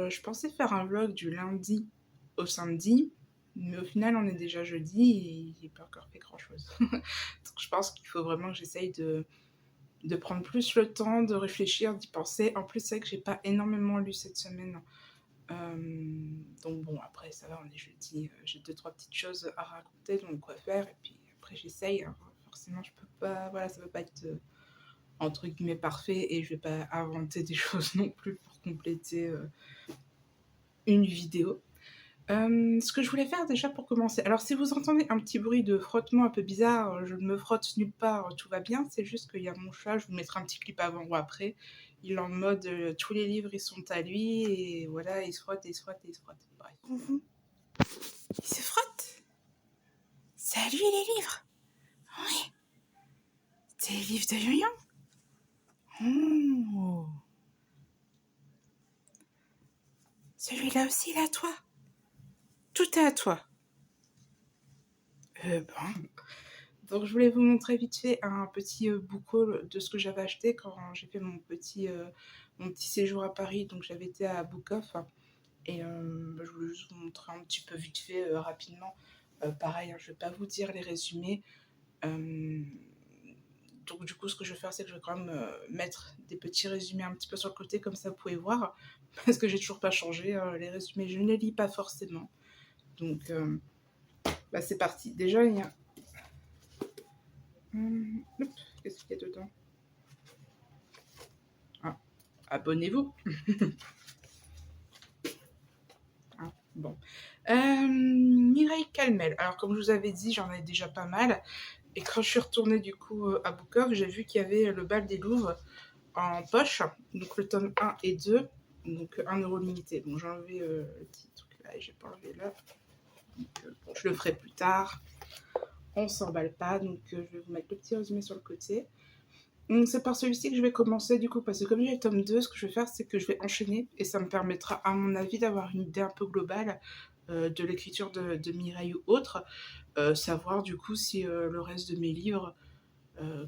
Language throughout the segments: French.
je pensais faire un vlog du lundi au samedi, mais au final, on est déjà jeudi et j'ai pas encore fait grand-chose. Donc je pense qu'il faut vraiment que j'essaye de prendre plus le temps, de réfléchir, d'y penser. En plus, c'est vrai que j'ai pas énormément lu cette semaine. Donc bon, après, ça va, on est jeudi. J'ai deux, trois petites choses à raconter, donc quoi faire. Et puis après, j'essaye, hein. Forcément, je peux pas, voilà, ça peut pas être entre guillemets parfait et je vais pas inventer des choses non plus pour compléter une vidéo. Ce que je voulais faire déjà pour commencer, alors si vous entendez un petit bruit de frottement un peu bizarre, je ne me frotte nulle part, tout va bien, c'est juste qu'il y a mon chat, je vous mettrai un petit clip avant ou après, il est en mode tous les livres ils sont à lui et voilà, il se frotte et il se frotte et il se frotte. Bref. Il se frotte. C'est à lui les livres. Oui. C'est les livres de Yoyon. Oh. Celui-là aussi il est à toi. Tout est à toi. Bon. Donc je voulais vous montrer vite fait un petit book haul de ce que j'avais acheté quand j'ai fait mon petit séjour à Paris. Donc j'avais été à Book Off et je voulais juste vous montrer un petit peu vite fait rapidement. Pareil, hein, je vais pas vous dire les résumés. Donc du coup ce que je vais faire c'est que je vais quand même mettre des petits résumés un petit peu sur le côté comme ça vous pouvez voir. Parce que j'ai toujours pas changé. Les résumés je ne les lis pas forcément. Donc bah, c'est parti. Déjà il y a... Qu'est-ce qu'il y a dedans? Ah, abonnez-vous. Ah, bon. Mireille Calmel. Alors comme je vous avais dit, j'en avais déjà pas mal. Et quand je suis retournée du coup à Book Off, j'ai vu qu'il y avait le bal des Louvres en poche. Donc le tome 1 et 2. Donc 1 € limité. Bon, j'ai enlevé le petit truc là et j'ai pas enlevé là. Donc, bon, je le ferai plus tard. On s'emballe pas. Donc je vais vous mettre le petit résumé sur le côté. Donc c'est par celui-ci que je vais commencer du coup, parce que comme j'ai le tome 2, ce que je vais faire, c'est que je vais enchaîner et ça me permettra, à mon avis, d'avoir une idée un peu globale de l'écriture de Mireille ou autre, savoir du coup si le reste de mes livres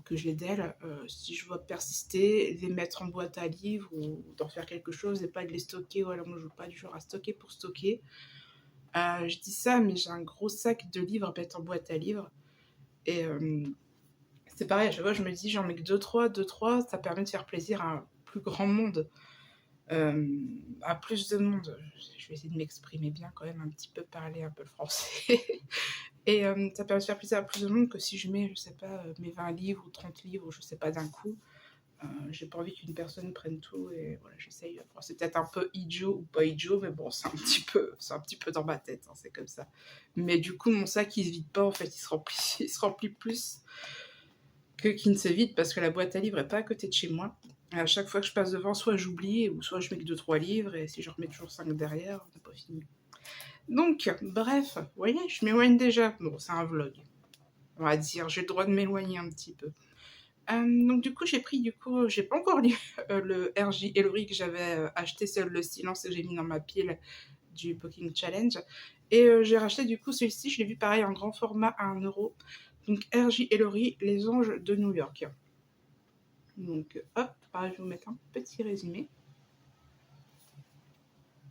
que j'ai d'elle, si je dois persister, les mettre en boîte à livres ou d'en faire quelque chose et pas de les stocker. Voilà, moi je veux pas du genre à stocker pour stocker. Je dis ça, mais j'ai un gros sac de livres à mettre en boîte à livres et c'est pareil, à chaque fois je me dis j'en mets que 2-3, ça permet de faire plaisir à un plus grand monde, à plus de monde. Je vais essayer de m'exprimer bien quand même, un petit peu parler un peu le français. Et ça permet de faire plaisir à plus de monde que si je mets, je sais pas, mes 20 livres ou 30 livres, je sais pas, d'un coup. J'ai pas envie qu'une personne prenne tout et voilà, j'essaye. Enfin, c'est peut-être un peu idiot ou pas idiot, mais bon, c'est un petit peu dans ma tête, hein, c'est comme ça. Mais du coup, mon sac il se vide pas, en fait, il se remplit plus qui ne se vide parce que la boîte à livres est pas à côté de chez moi. Et à chaque fois que je passe devant, soit j'oublie, ou soit je mets que 2-3 livres, et si je remets toujours 5 derrière, on n'a pas fini. Donc, bref, vous voyez, je m'éloigne déjà. Bon, c'est un vlog, on va dire, j'ai le droit de m'éloigner un petit peu. Donc du coup, j'ai pas encore lu le R.J. Ellory que j'avais acheté, Seul le silence, que j'ai mis dans ma pile du Booking Challenge. Et j'ai racheté du coup celui-ci, je l'ai vu pareil en grand format à 1 €. Donc R.J. Ellory, Les Anges de New York. Donc hop, je vais vous mettre un petit résumé.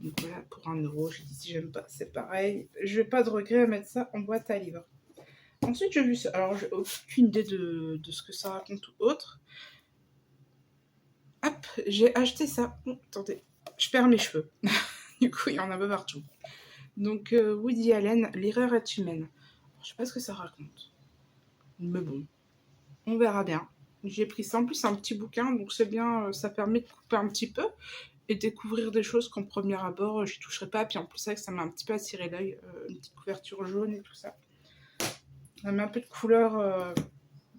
Donc voilà, pour 1 €, j'ai dit si j'aime pas, c'est pareil. Je vais pas de regret à mettre ça en boîte à livres. Ensuite, j'ai vu ça. Alors, j'ai aucune idée de ce que ça raconte ou autre. Hop, j'ai acheté ça. Oh, attendez, je perds mes cheveux. Du coup, il y en a un peu partout. Donc, Woody Allen, L'erreur est humaine. Je sais pas ce que ça raconte. Mais bon, on verra bien. J'ai pris ça. En plus, c'est un petit bouquin, donc c'est bien, ça permet de couper un petit peu et découvrir des choses qu'en premier abord, j'y toucherai pas. Puis en plus, c'est vrai que ça m'a un petit peu attiré l'œil. Une petite couverture jaune et tout ça. Ça met un peu de couleur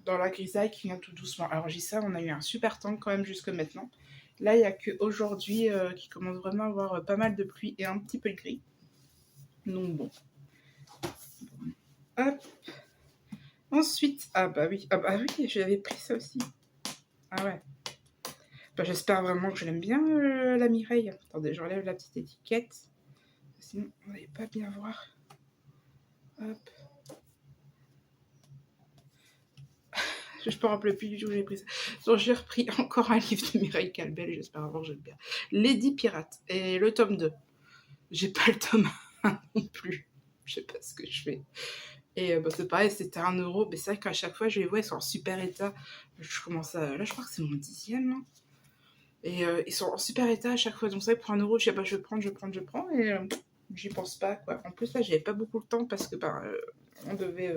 dans la grisaille qui vient tout doucement. Alors, j'ai ça, on a eu un super temps quand même jusque maintenant. Là, il n'y a qu'aujourd'hui qui commence vraiment à avoir pas mal de pluie et un petit peu de gris. Donc bon. Hop. Ensuite, ah bah oui, j'avais pris ça aussi. Ah ouais. Bah, j'espère vraiment que je l'aime bien, la Mireille. Attendez, j'enlève la petite étiquette. Sinon, on n'allait pas bien voir. Hop. Je me rappelle plus du tout où j'ai pris ça. Donc j'ai repris encore un livre de Mireille Calbel, j'espère avoir j'aime bien. Lady Pirate, et le tome 2. J'ai pas le tome 1 non plus. Je sais pas ce que je fais. Et bah, c'est pareil, c'était 1 €. Mais c'est vrai qu'à chaque fois, je les vois, ils sont en super état. Je commence à... Là, je crois que c'est mon 10e. Hein. Et ils sont en super état à chaque fois. Donc c'est vrai que pour 1 €, je sais pas, je prends. Et j'y pense pas, quoi. En plus, là, j'avais pas beaucoup de temps parce que on devait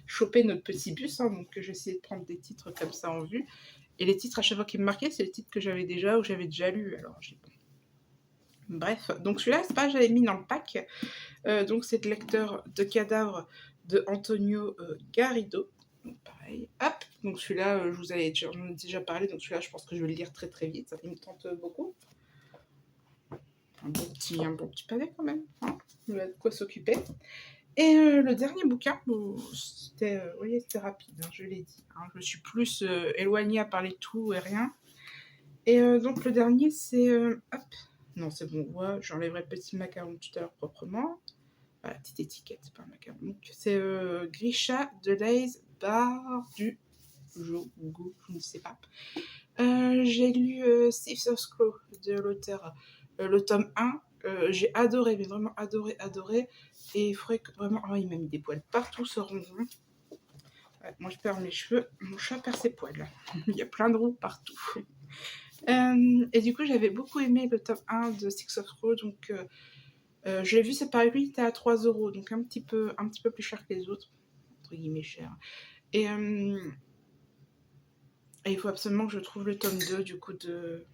choper notre petit bus. Hein, donc j'essayais de prendre des titres comme ça en vue. Et les titres à chaque fois qui me marquaient, c'est les titres que j'avais déjà ou j'avais déjà lu. Alors j'ai... Bref, donc celui-là, c'est pas, j'avais mis dans le pack. Donc c'est le lecteur de cadavres de Antonio Garrido. Donc pareil, hop. Donc celui-là, je vous avais j'en ai déjà parlé. Donc celui-là, je pense que je vais le lire très très vite. Il me tente beaucoup. Un bon petit pavé quand même. Hein. Il a de quoi s'occuper. Et le dernier bouquin, bon, c'était oui, c'était rapide, hein, je l'ai dit. Hein. Je me suis plus éloignée à parler de tout et rien. Et donc le dernier, c'est... hop. Non, c'est bon, ouais, j'enlèverai le petit macaron tout à l'heure proprement. Voilà, petite étiquette, c'est pas un macaron. C'est Grisha Deleuze Bardugo, je ne sais pas. J'ai lu Thieves of Scroll de l'auteur, le tome 1. J'ai adoré, mais vraiment adoré. Et il faudrait que vraiment... Oh, il m'a mis des poils partout, ce ronron. Ouais, moi, je perds mes cheveux, mon chat perd ses poils. Il y a plein de roux partout. Et du coup, j'avais beaucoup aimé le tome 1 de Six of Crow, donc je l'ai vu séparé, lui, il était à 3 €, donc un petit peu plus cher que les autres, entre guillemets cher. Et il faut absolument que je trouve le tome 2, du coup, de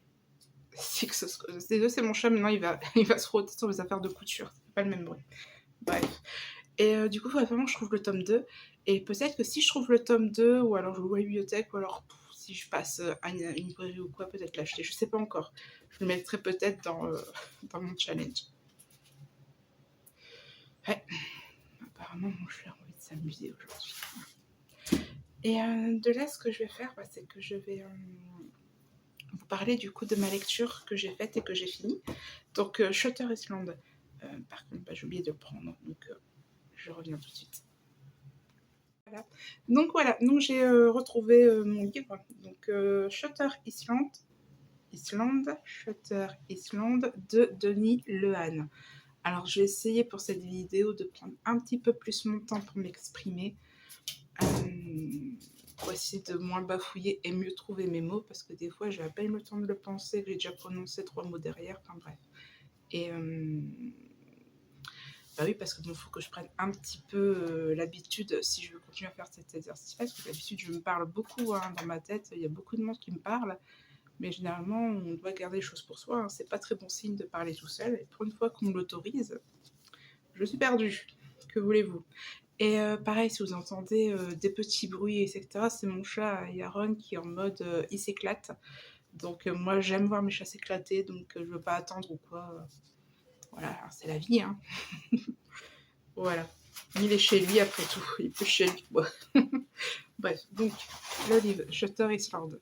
Six of Crow. Les deux, c'est mon chat, maintenant, il va se frotter sur mes affaires de couture, c'est pas le même bruit. Bref. Et du coup, il faut vraiment que je trouve le tome 2, et peut-être que si je trouve le tome 2, ou alors je loue à la bibliothèque, ou alors... si je passe à une librairie ou quoi, peut-être l'acheter. Je sais pas encore. Je le mettrai peut-être dans mon challenge. Ouais. Apparemment, mon chat a envie de s'amuser aujourd'hui. Et de là, ce que je vais faire, c'est que je vais vous parler du coup de ma lecture que j'ai faite et que j'ai finie. Donc, Shutter Island. Par contre, j'ai oublié de le prendre. Donc, je reviens tout de suite. Voilà, donc j'ai retrouvé mon livre, donc Shutter Island de Denis Lehane. Alors je vais essayer pour cette vidéo de prendre un petit peu plus mon temps pour m'exprimer, pour essayer de moins bafouiller et mieux trouver mes mots, parce que des fois j'ai à peine le temps de le penser, que j'ai déjà prononcé 3 mots derrière, enfin bref. Et bah oui, parce que bon, faut que je prenne un petit peu l'habitude si je veux continuer à faire cet exercice, parce que d'habitude je me parle beaucoup hein, dans ma tête, il y a beaucoup de monde qui me parle, mais généralement on doit garder les choses pour soi, hein. C'est pas très bon signe de parler tout seul, et pour une fois qu'on me l'autorise, je suis perdue, que voulez-vous. Et pareil, si vous entendez des petits bruits, etc., c'est mon chat Yaron qui est en mode il s'éclate, donc moi j'aime voir mes chats s'éclater, donc je veux pas attendre ou quoi. Voilà, c'est la vie, hein. Voilà. Il est chez lui après tout. Il est plus chez lui. Bon. Bref, donc, le livre Shutter Island.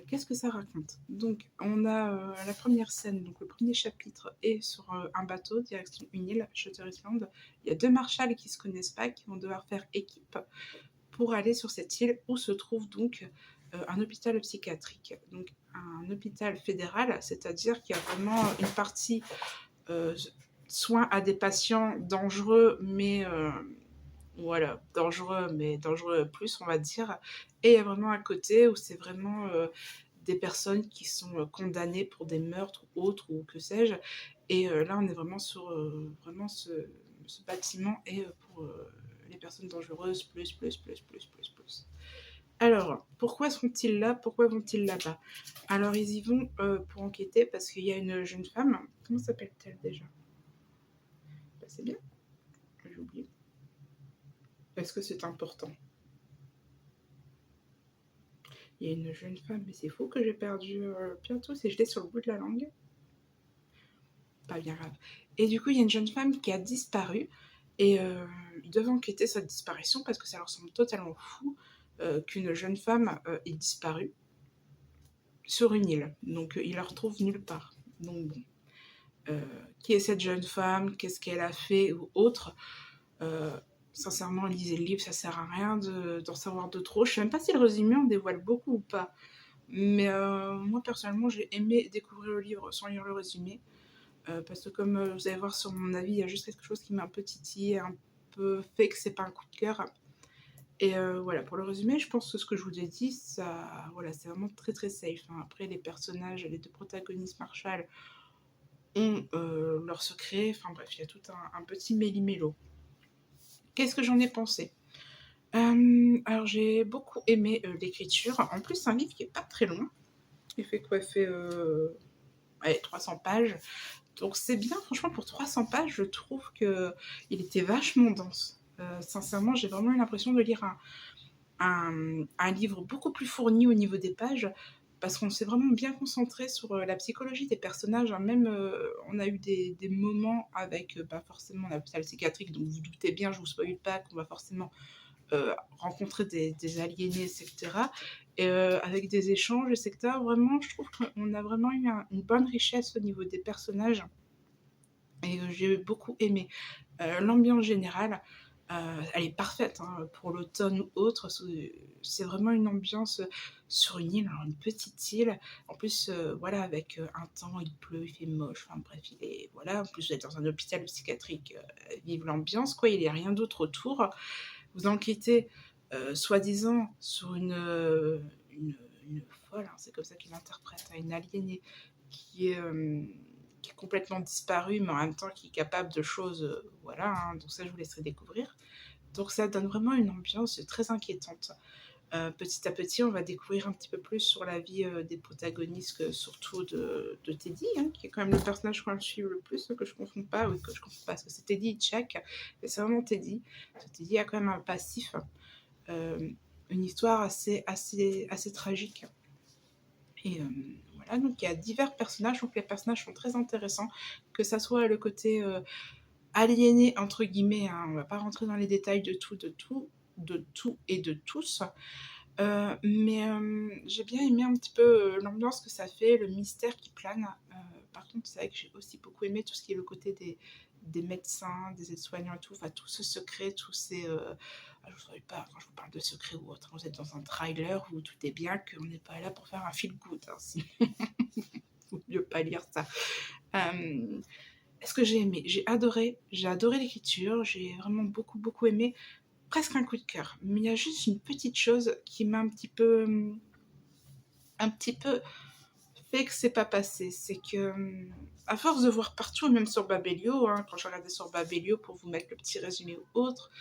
Qu'est-ce que ça raconte? Donc, on a la première scène, donc le premier chapitre est sur un bateau, direction une île, Shutter Island. Il y a 2 marshals qui ne se connaissent pas, qui vont devoir faire équipe pour aller sur cette île où se trouve donc un hôpital psychiatrique. Donc, un hôpital fédéral, c'est-à-dire qu'il y a vraiment une partie soins à des patients dangereux, mais voilà, dangereux plus, on va dire. Et il y a vraiment un côté où c'est vraiment des personnes qui sont condamnées pour des meurtres ou autres, ou que sais-je. Et là, on est vraiment sur vraiment ce bâtiment et pour les personnes dangereuses, plus. Alors, pourquoi sont-ils là? Pourquoi vont-ils là-bas? Alors, ils y vont pour enquêter parce qu'il y a une jeune femme. Comment s'appelle-t-elle déjà? C'est bien. J'ai oublié. Est-ce que c'est important? Il y a une jeune femme, mais c'est faux que j'ai perdu bientôt, c'est jeté sur le bout de la langue. Pas bien grave. Et du coup, il y a une jeune femme qui a disparu, et ils doivent enquêter sur cette disparition parce que ça leur semble totalement fou qu'une jeune femme ait disparu sur une île. Donc, ils la retrouvent nulle part. Donc, bon. Qui est cette jeune femme? Qu'est-ce qu'elle a fait ou autre? Sincèrement, lisez le livre, ça sert à rien d'en savoir de trop. Je sais même pas si le résumé en dévoile beaucoup ou pas. Mais moi, personnellement, j'ai aimé découvrir le livre sans lire le résumé. Parce que comme vous allez voir sur mon avis, il y a juste quelque chose qui m'a un peu titillé, un peu fait que c'est pas un coup de cœur. Et voilà, pour le résumé, je pense que ce que je vous ai dit, ça, voilà, c'est vraiment très très safe, hein. Après, les personnages, les deux protagonistes, Marshall, ont leurs secrets. Enfin bref, il y a tout un petit méli-mélo. Qu'est-ce que j'en ai pensé? Alors, j'ai beaucoup aimé l'écriture. En plus, c'est un livre qui est pas très long. Il fait quoi? Il fait allez, 300 pages. Donc c'est bien, franchement, pour 300 pages, je trouve qu'il était vachement dense. Sincèrement, j'ai vraiment eu l'impression de lire un livre beaucoup plus fourni au niveau des pages, parce qu'on s'est vraiment bien concentré sur la psychologie des personnages, hein. Même on a eu des moments avec forcément l'hôpital psychiatrique, donc vous doutez bien, je vous spoil pas, qu'on va forcément rencontrer des aliénés, etc. Et avec des échanges, etc. Vraiment, je trouve qu'on a vraiment eu une bonne richesse au niveau des personnages. Et j'ai beaucoup aimé. L'ambiance générale, elle est parfaite, hein, pour l'automne ou autre. C'est vraiment une ambiance sur une île, alors une petite île. En plus, voilà, avec un temps, il pleut, il fait moche. Enfin bref, il est voilà. En plus, vous êtes dans un hôpital psychiatrique. Vive l'ambiance, quoi. Il n'y a rien d'autre autour. Vous enquêtez, soi-disant, sur une, une folle, hein, c'est comme ça qu'il l'interprète, hein, une aliénée qui est, qui est complètement disparue, mais en même temps qui est capable de choses, voilà, hein, donc ça je vous laisserai découvrir. Donc ça donne vraiment une ambiance très inquiétante. Petit à petit, on va découvrir un petit peu plus sur la vie des protagonistes, surtout de Teddy, hein, qui est quand même le personnage qu'on suit le plus, que je ne confonds pas, oui, que je confonds pas, parce que c'est Teddy et Chuck, mais c'est vraiment Teddy. Teddy a quand même un passif, euh, une histoire assez tragique. Et voilà, donc il y a divers personnages, donc les personnages sont très intéressants, que ça soit le côté aliéné, entre guillemets, hein, on va pas rentrer dans les détails de tout et de tous. Mais j'ai bien aimé un petit peu l'ambiance que ça fait, le mystère qui plane. Par contre, c'est vrai que j'ai aussi beaucoup aimé tout ce qui est le côté des médecins, des aides-soignants et tout, enfin tout ce secret, tous ces... je ne saurais pas, quand je vous parle de secret ou autre, vous êtes dans un trailer où tout est bien, qu'on n'est pas là pour faire un feel good, hein, si... Vaut mieux pas lire ça. Est-ce que j'ai aimé? J'ai adoré l'écriture, j'ai vraiment beaucoup aimé, presque un coup de cœur. Mais il y a juste une petite chose qui m'a un petit peu fait que c'est pas passé. C'est que, à force de voir partout, et même sur Babelio, hein, quand je regardais sur Babelio pour vous mettre le petit résumé ou autre,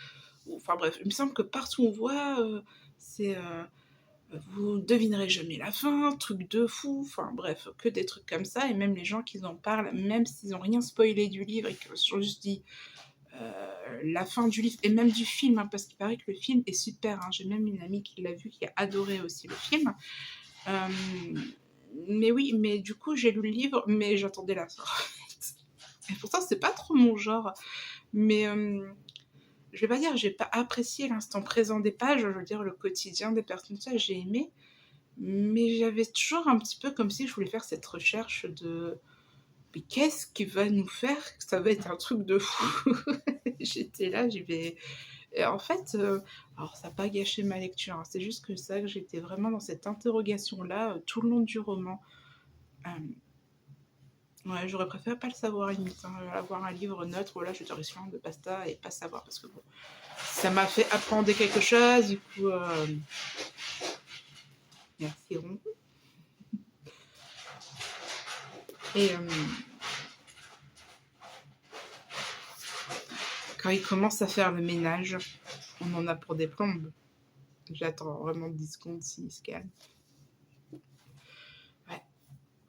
enfin bref, il me semble que partout on voit, c'est vous devinerez jamais la fin, truc de fou, enfin bref, que des trucs comme ça. Et même les gens qui en parlent, même s'ils n'ont rien spoilé du livre et qu'ils ont juste dit la fin du livre et même du film, hein, parce qu'il paraît que le film est super, hein. J'ai même une amie qui l'a vu, qui a adoré aussi le film. Mais oui, mais du coup j'ai lu le livre, mais j'attendais la fin. Et pourtant c'est pas trop mon genre, mais je vais pas dire j'ai pas apprécié l'instant présent des pages, je veux dire le quotidien des personnages, j'ai aimé, mais j'avais toujours un petit peu comme si je voulais faire cette recherche de mais qu'est-ce qui va nous faire que ça va être un truc de fou. J'étais là, j'y vais. Et en fait, alors ça n'a pas gâché ma lecture, hein, c'est juste que ça, que j'étais vraiment dans cette interrogation-là tout le long du roman. Euh, ouais, j'aurais préféré pas le savoir limite, hein, avoir un livre neutre, là je te risque de pasta et pas savoir, parce que bon, ça m'a fait apprendre quelque chose, du coup, merci Ron. Et quand il commence à faire le ménage, on en a pour des plombes. J'attends vraiment 10 secondes s'il se calme. Ouais,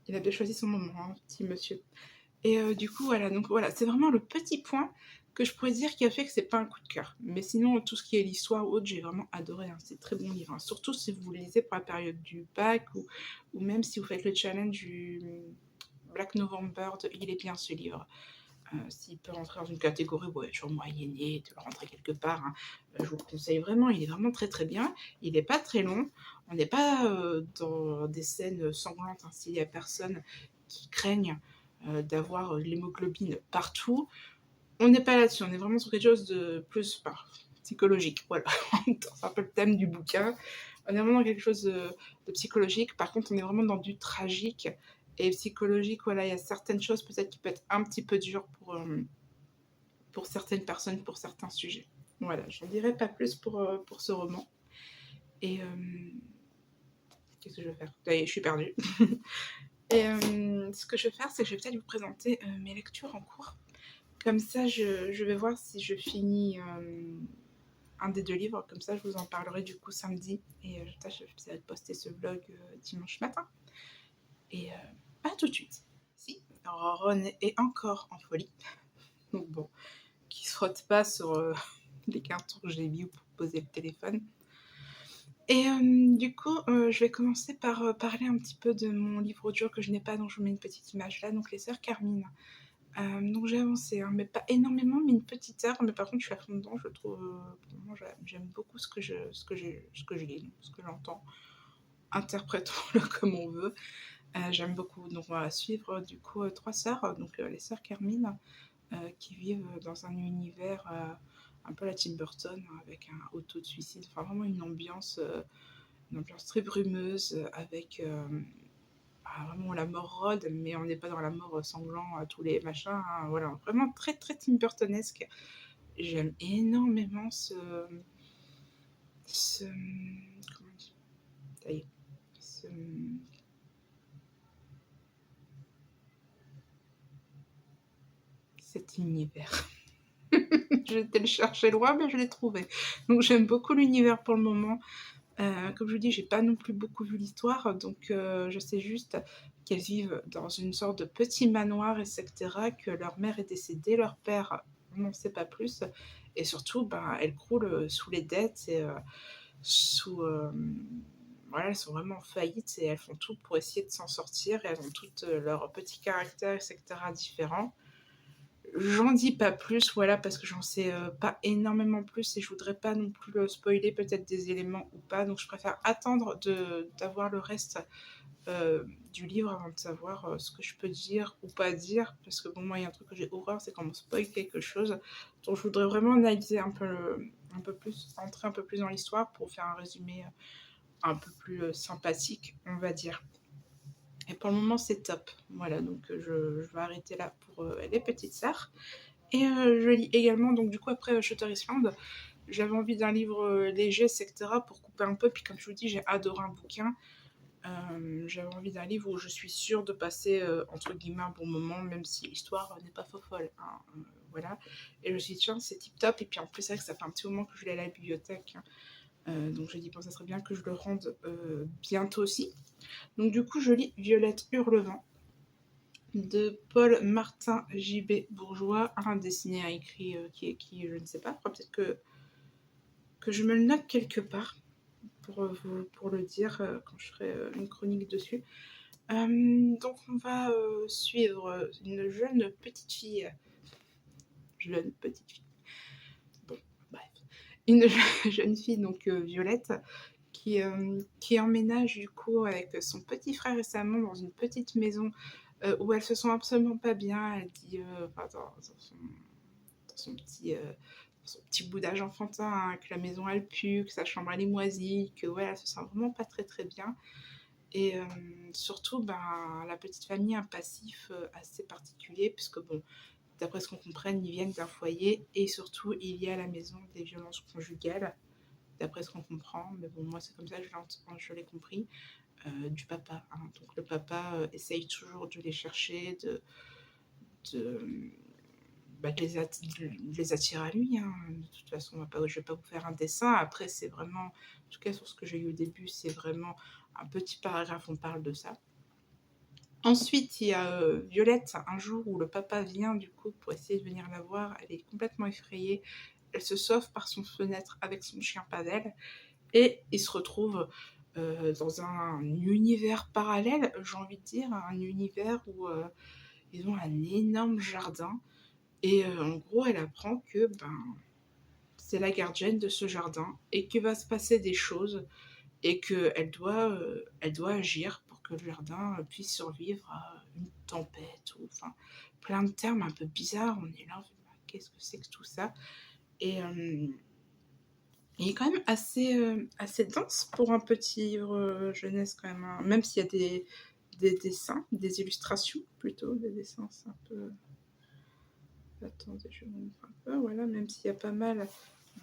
il a bien choisi son moment, hein, petit monsieur. Et du coup, voilà, donc voilà, c'est vraiment le petit point que je pourrais dire qui a fait que c'est pas un coup de cœur. Mais sinon, tout ce qui est l'histoire ou autre, j'ai vraiment adoré, hein. C'est très bon livre, hein. Surtout si vous le lisez pour la période du bac ou même si vous faites le challenge du Black November, il est bien ce livre. S'il peut rentrer dans une catégorie où il est toujours moyenné, de le rentrer quelque part, hein, je vous le conseille vraiment, il est vraiment très bien. Il n'est pas très long, on n'est pas dans des scènes sanglantes, hein, s'il n'y a personne qui craigne d'havoir l'hémoglobine partout. On n'est pas là-dessus, on est vraiment sur quelque chose de plus, psychologique, voilà. C'est un peu le thème du bouquin. On est vraiment dans quelque chose de psychologique. Par contre, on est vraiment dans du tragique et psychologique. Voilà, il y a certaines choses peut-être qui peuvent être un petit peu dures pour certaines personnes, pour certains sujets. Voilà, j'en dirai pas plus pour ce roman. Et qu'est-ce que je vais faire? Ça y est, je suis perdue. Et ce que je vais faire, c'est que je vais peut-être vous présenter mes lectures en cours. Comme ça, je vais voir si je finis un des 2 livres. Comme ça, je vous en parlerai du coup samedi. Et je vais poster ce vlog dimanche matin. Et pas tout de suite. Si, Ron est encore en folie. Donc bon, qui se frotte pas sur les cartons que j'ai mis pour poser le téléphone. Et du coup, je vais commencer par parler un petit peu de mon livre audio que je n'ai pas, donc je vous mets une petite image là, donc Les Sœurs Carmine. Donc j'ai avancé, hein, mais pas énormément, mais une petite heure, mais par contre je suis à fond dedans, je trouve, pour le moment j'aime beaucoup ce que je lis, ce que j'entends, interprétons-le comme on veut. J'aime beaucoup, donc on va suivre du coup 3 sœurs, donc les sœurs Carmine, qui vivent dans un univers un peu la Tim Burton, avec un auto de suicide, enfin vraiment une ambiance très brumeuse, avec vraiment la mort rôde, mais on n'est pas dans la mort sanglant à tous les machins, hein, voilà, vraiment très très Tim Burtonesque. J'aime énormément ce comment on dit? Ça y est, cet univers. Je vais le chercher loin, mais je l'ai trouvé. Donc j'aime beaucoup l'univers pour le moment. Comme je vous dis, j'ai pas non plus beaucoup vu l'histoire, donc je sais juste qu'elles vivent dans une sorte de petit manoir, etc., que leur mère est décédée, leur père, on n'en sait pas plus, et surtout, ben, elles croulent sous les dettes et sous... voilà, elles sont vraiment en faillite et elles font tout pour essayer de s'en sortir, et elles ont toutes leur petit caractère, etc., différents. J'en dis pas plus, voilà, parce que j'en sais pas énormément plus et je voudrais pas non plus spoiler peut-être des éléments ou pas, donc je préfère attendre d'avoir le reste du livre avant de savoir ce que je peux dire ou pas dire, parce que bon, moi il y a un truc que j'ai horreur, c'est quand on spoil quelque chose, donc je voudrais vraiment analyser un peu plus, entrer un peu plus dans l'histoire pour faire un résumé un peu plus sympathique, on va dire. Et pour le moment, c'est top. Voilà, donc je vais arrêter là pour les petites sœurs. Et je lis également, donc du coup, après Shutter Island, j'avais envie d'un livre léger, etc., pour couper un peu. Puis comme je vous dis, j'ai adoré un bouquin. J'avais envie d'un livre où je suis sûre de passer, entre guillemets, un bon moment, même si l'histoire n'est pas folle. Hein, voilà. Et je me suis dit, tiens, c'est tip top. Et puis en plus, c'est vrai que ça fait un petit moment que je l'ai à la bibliothèque. Hein. Donc j'ai dit, bon, ça serait bien que je le rende bientôt aussi. Donc du coup, je lis Violette Hurlevent de Paul Martin J.B. Bourgeois, un dessiné, un écrit qui est qui, je ne sais pas. Peut-être que je me le note quelque part pour le dire quand je ferai une chronique dessus. Donc on va suivre une jeune petite fille. Bon, bref. Une jeune fille, donc Violette, qui emménage du coup avec son petit frère et sa maman dans une petite maison où elle se sent absolument pas bien. Elle dit, dans son petit boudage enfantin, hein, que la maison elle pue, que sa chambre elle est moisie, que ouais, elle se sent vraiment pas très très bien. Et surtout, ben, la petite famille a un passif assez particulier, puisque bon, d'après ce qu'on comprenne, ils viennent d'un foyer et surtout il y a à la maison des violences conjugales, d'après ce qu'on comprend. Mais bon, moi c'est comme ça que je l'ai compris. Du papa. Hein. Donc le papa essaye toujours de les chercher, de, de les attirer à lui. Hein. De toute façon, je ne vais pas vous faire un dessin. Après, c'est vraiment, en tout cas sur ce que j'ai eu au début, c'est vraiment un petit paragraphe, on parle de ça. Ensuite, il y a Violette, un jour où le papa vient du coup pour essayer de venir la voir. Elle est complètement effrayée. Elle se sauve par son fenêtre avec son chien Pavel. Et il se retrouve dans un univers parallèle, j'ai envie de dire, un univers où ils ont un énorme jardin. Et en gros, elle apprend que c'est la gardienne de ce jardin et qu'il va se passer des choses et qu'elle elle doit agir pour que le jardin puisse survivre à une tempête ou enfin plein de termes un peu bizarres. On est là, on fait, qu'est-ce que c'est que tout ça? Et Il est quand même assez dense pour un petit livre jeunesse quand même, hein. Même s'il y a des dessins, des illustrations plutôt, des dessins, c'est un peu... Attendez, je vous montre un peu, voilà, même s'il y a pas mal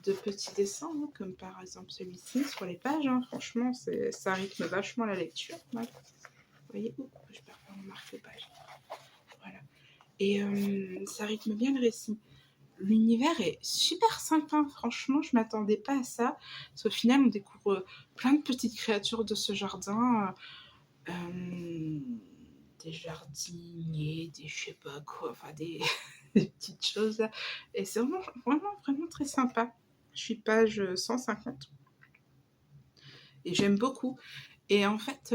de petits dessins, hein, comme par exemple celui-ci sur les pages, hein. Franchement, ça rythme vachement la lecture. Voilà. Vous voyez, je perds pas mon marque-page. Voilà. Et ça rythme bien le récit. L'univers est super sympa, franchement, je m'attendais pas à ça. Parce qu'au final, on découvre plein de petites créatures de ce jardin. Des jardiniers, des je sais pas quoi, enfin des, des petites choses là. Et c'est vraiment, vraiment, vraiment très sympa. Je suis page 150. Et j'aime beaucoup. Et en fait,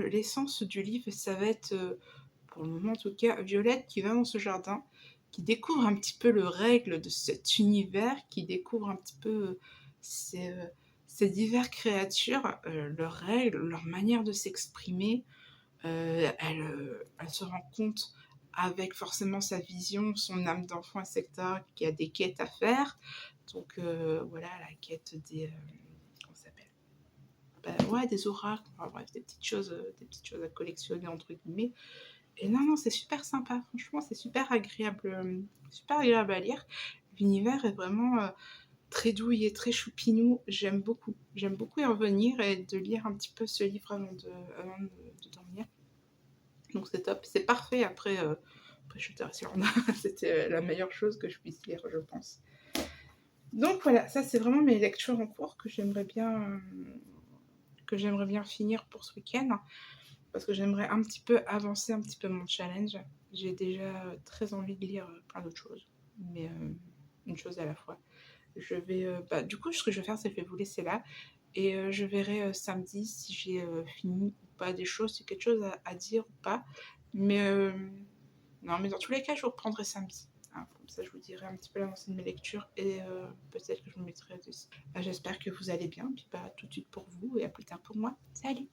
l'essence du livre, ça va être, pour le moment en tout cas, Violette qui va dans ce jardin, qui découvre un petit peu le règle de cet univers, qui découvre un petit peu ces, euh, ces diverses créatures, leurs règles, leur manière de s'exprimer. Elle se rend compte avec forcément sa vision, son âme d'enfant, etc., qu'il y a des quêtes à faire. Donc voilà, la quête des... comment ça s'appelle, ouais, des oracles, enfin, bref, des petites choses à collectionner, entre guillemets. Et non, non, c'est super sympa, franchement, c'est super agréable à lire. L'univers est vraiment très doux, il est très choupinou, j'aime beaucoup y revenir et de lire un petit peu ce livre avant de dormir. Donc c'est top, c'est parfait après Shutter Island. C'était la meilleure chose que je puisse lire, je pense. Donc voilà, ça c'est vraiment mes lectures en cours que j'aimerais bien finir pour ce week-end, parce que j'aimerais un petit peu avancer un petit peu mon challenge. J'ai déjà très envie de lire plein d'autres choses, mais une chose à la fois. Du coup, ce que je vais faire, c'est que je vais vous laisser là, et je verrai samedi si j'ai fini ou pas des choses, si quelque chose à dire ou pas. Mais non, mais dans tous les cas, je vous reprendrai samedi. Hein, comme ça, je vous dirai un petit peu l'avancée de mes lectures, et peut-être que je me mettrai dessus. J'espère que vous allez bien, puis tout de suite pour vous et à plus tard pour moi. Salut!